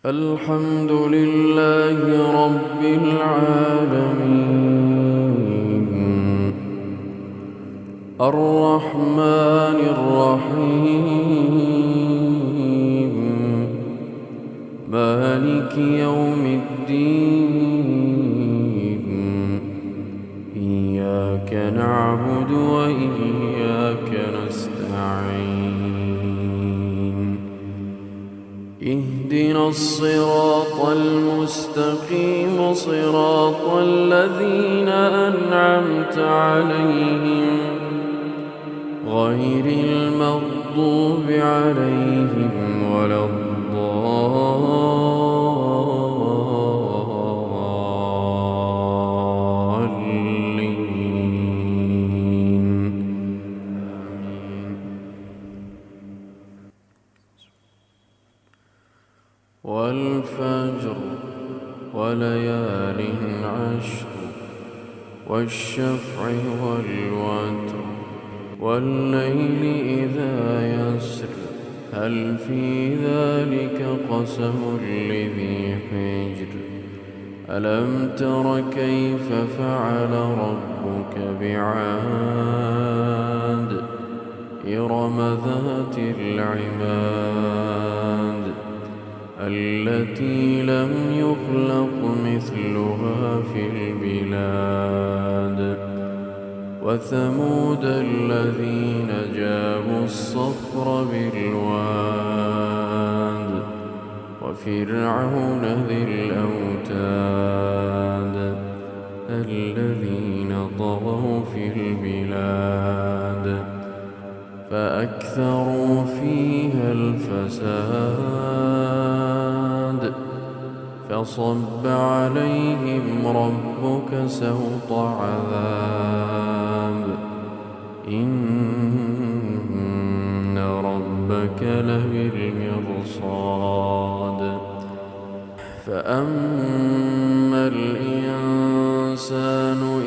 الحمد لله رب العالمين الرحمن الرحيم مالك يوم الدين إياك نعبد وإياك نستعين اهدنا الصراط المستقيم صراط الذين أنعمت عليهم غير المغضوب عليهم ولا الضالين. والفجر وليال عشر والشفع والوتر والليل إذا يسر هل في ذلك قسم لذي حجر ألم تر كيف فعل ربك بعاد إرم ذات العماد التي لم يخلق مثلها في البلاد وثمود الذين جابوا الصخر بالواد وفرعون ذي الأوتاد الذين طغوا في البلاد فأكثروا فيها الفساد فصب عليهم ربك سوط عذاب إن ربك لبالمرصاد فأما الإنسان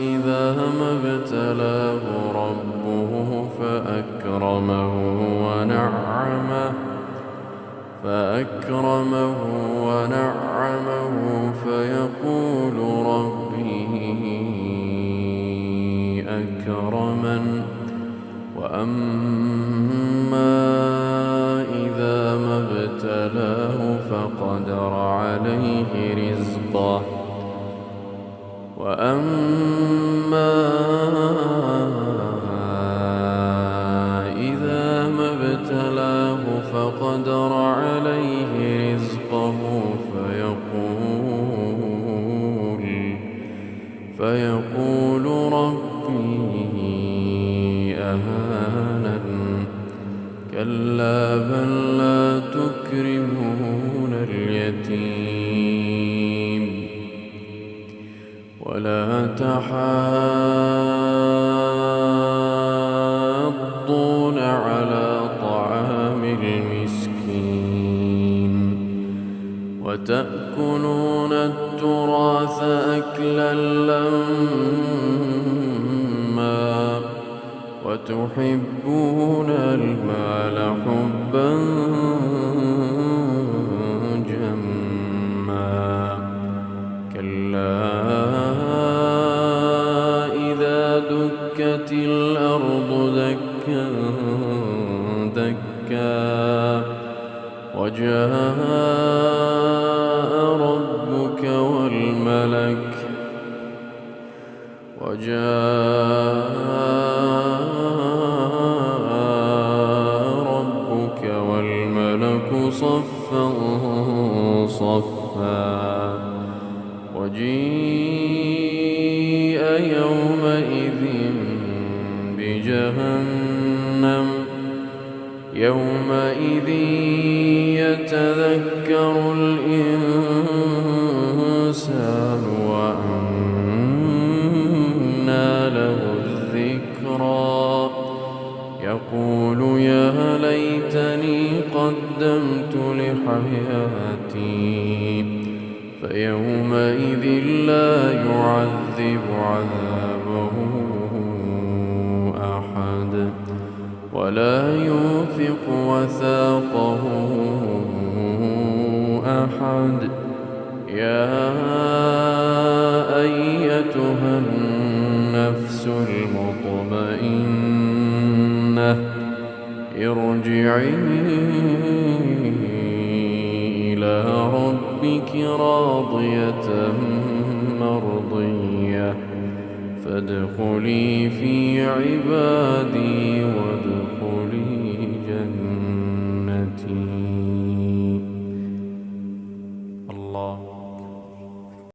إذا ما ابتلاه ربه فأكرمه ونعمه فيقول ربي أكرمن وأما إذا ما ابتلاه فقدر عليه رزقه وأما إذا ما ابتلاه فقدر عليه رزقه فيقول ربي أهانن كلا بل لا تكرمون اليتيم ولا تحاضون على طعام المسكين وتأكلون التراث أكلا لما وتحبون المال حبا جما كلا إذا دكت الأرض دكا دكا وجاء ربك والملك صفا صفا وجيء يومئذ بجهنم يومئذ يتذكر الإنسان وأنى له الذكرى يقول يا ليتني قدمت لحياتي فيومئذ لا يعذب عذابه أحد ولا يوثق وثاقه أحد. يا أيتها النفس المطمئنة ارجعي إلى ربك راضية مرضية فادخلي في عبادي